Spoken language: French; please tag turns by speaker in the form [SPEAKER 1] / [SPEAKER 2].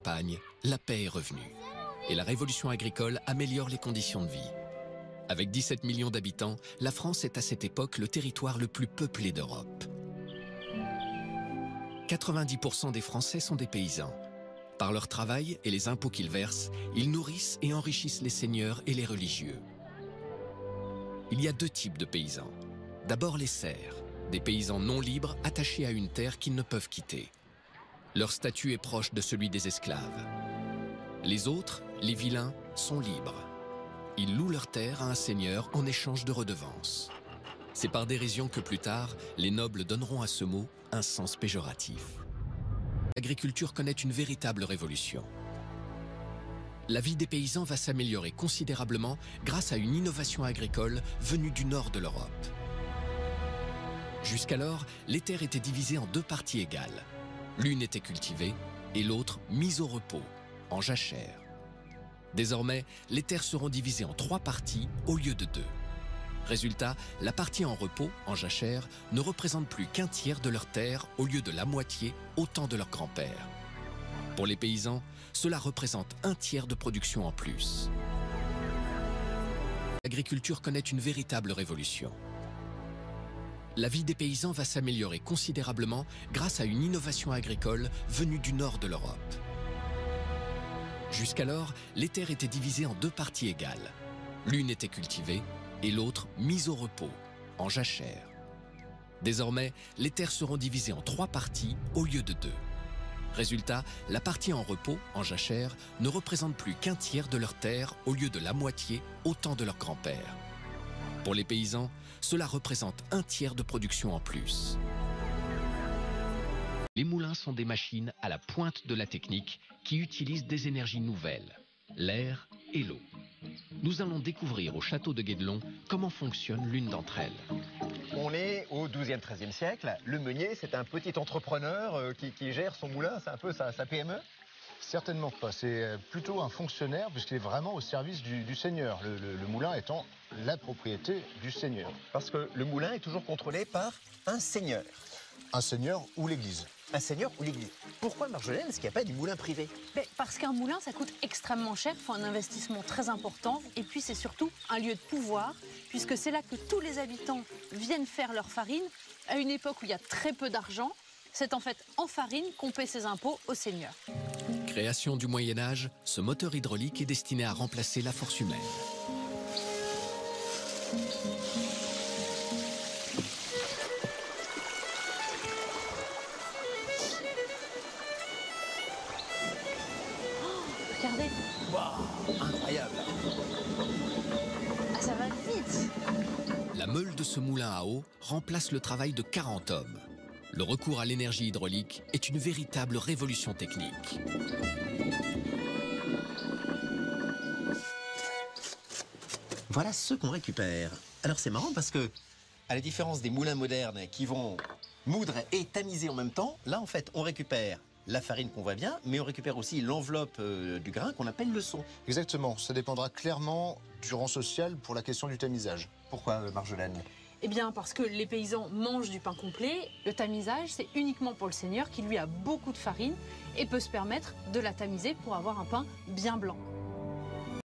[SPEAKER 1] campagne, la paix est revenue. Et la révolution agricole améliore les conditions de vie. Avec 17 millions d'habitants, la France est à cette époque le territoire le plus peuplé d'Europe. 90% des Français sont des paysans. Par leur travail et les impôts qu'ils versent, ils nourrissent et enrichissent les seigneurs et les religieux. Il y a deux types de paysans. D'abord les serfs, des paysans non libres attachés à une terre qu'ils ne peuvent quitter. Leur statut est proche de celui des esclaves. Les autres, les vilains, sont libres. Ils louent leur terre à un seigneur en échange de redevances. C'est par dérision que plus tard, les nobles donneront à ce mot un sens péjoratif. L'agriculture connaît une véritable révolution. La vie des paysans va s'améliorer considérablement grâce à une innovation agricole venue du nord de l'Europe. Jusqu'alors, les terres étaient divisées en deux parties égales. L'une était cultivée et l'autre mise au repos, en jachère. Désormais, les terres seront divisées en trois parties au lieu de deux. Résultat, la partie en repos, en jachère, ne représente plus qu'un tiers de leurs terres au lieu de la moitié au temps de leurs grands-pères. Pour les paysans, cela représente un tiers de production en plus. L'agriculture connaît une véritable révolution. La vie des paysans va s'améliorer considérablement grâce à une innovation agricole venue du nord de l'Europe. Jusqu'alors, les terres étaient divisées en deux parties égales. L'une était cultivée et l'autre mise au repos, en jachère. Désormais, les terres seront divisées en trois parties au lieu de deux. Résultat, la partie en repos, en jachère, ne représente plus qu'un tiers de leurs terres au lieu de la moitié au temps de leurs grands-pères. Pour les paysans, cela représente un tiers de production en plus. Les moulins sont des machines à la pointe de la technique qui utilisent des énergies nouvelles, l'air et l'eau. Nous allons découvrir au château de Guédelon comment fonctionne l'une d'entre elles.
[SPEAKER 2] On est au XIIe, XIIIe siècle. Le meunier, c'est un petit entrepreneur qui gère son moulin, c'est un peu sa PME.
[SPEAKER 3] Certainement pas, c'est plutôt un fonctionnaire puisqu'il est vraiment au service du seigneur, le moulin étant la propriété du seigneur.
[SPEAKER 2] Parce que le moulin est toujours contrôlé par un seigneur.
[SPEAKER 3] Un seigneur ou l'église.
[SPEAKER 2] Un seigneur ou l'église. Pourquoi, Marjolaine, est-ce qu'il n'y a pas du moulin privé?
[SPEAKER 4] Parce qu'un moulin, ça coûte extrêmement cher, il faut un investissement très important. Et puis, c'est surtout un lieu de pouvoir, puisque c'est là que tous les habitants viennent faire leur farine. À une époque où il y a très peu d'argent, c'est en fait en farine qu'on paie ses impôts aux seigneurs.
[SPEAKER 1] Création du Moyen-Âge, ce moteur hydraulique est destiné à remplacer la force humaine.
[SPEAKER 4] Regardez.
[SPEAKER 2] Waouh, incroyable.
[SPEAKER 4] Ah, ça va vite.
[SPEAKER 1] La meule de ce moulin à eau remplace le travail de 40 hommes. Le recours à l'énergie hydraulique est une véritable révolution technique.
[SPEAKER 2] Voilà ce qu'on récupère. Alors c'est marrant parce que, à la différence des moulins modernes qui vont moudre et tamiser en même temps, là en fait on récupère la farine qu'on voit bien, mais on récupère aussi l'enveloppe du grain qu'on appelle le son.
[SPEAKER 3] Exactement, ça dépendra clairement du rang social pour la question du tamisage.
[SPEAKER 2] Pourquoi, Marjolaine?
[SPEAKER 4] Eh bien, parce que les paysans mangent du pain complet. Le tamisage, c'est uniquement pour le seigneur qui, lui, a beaucoup de farine et peut se permettre de la tamiser pour avoir un pain bien blanc.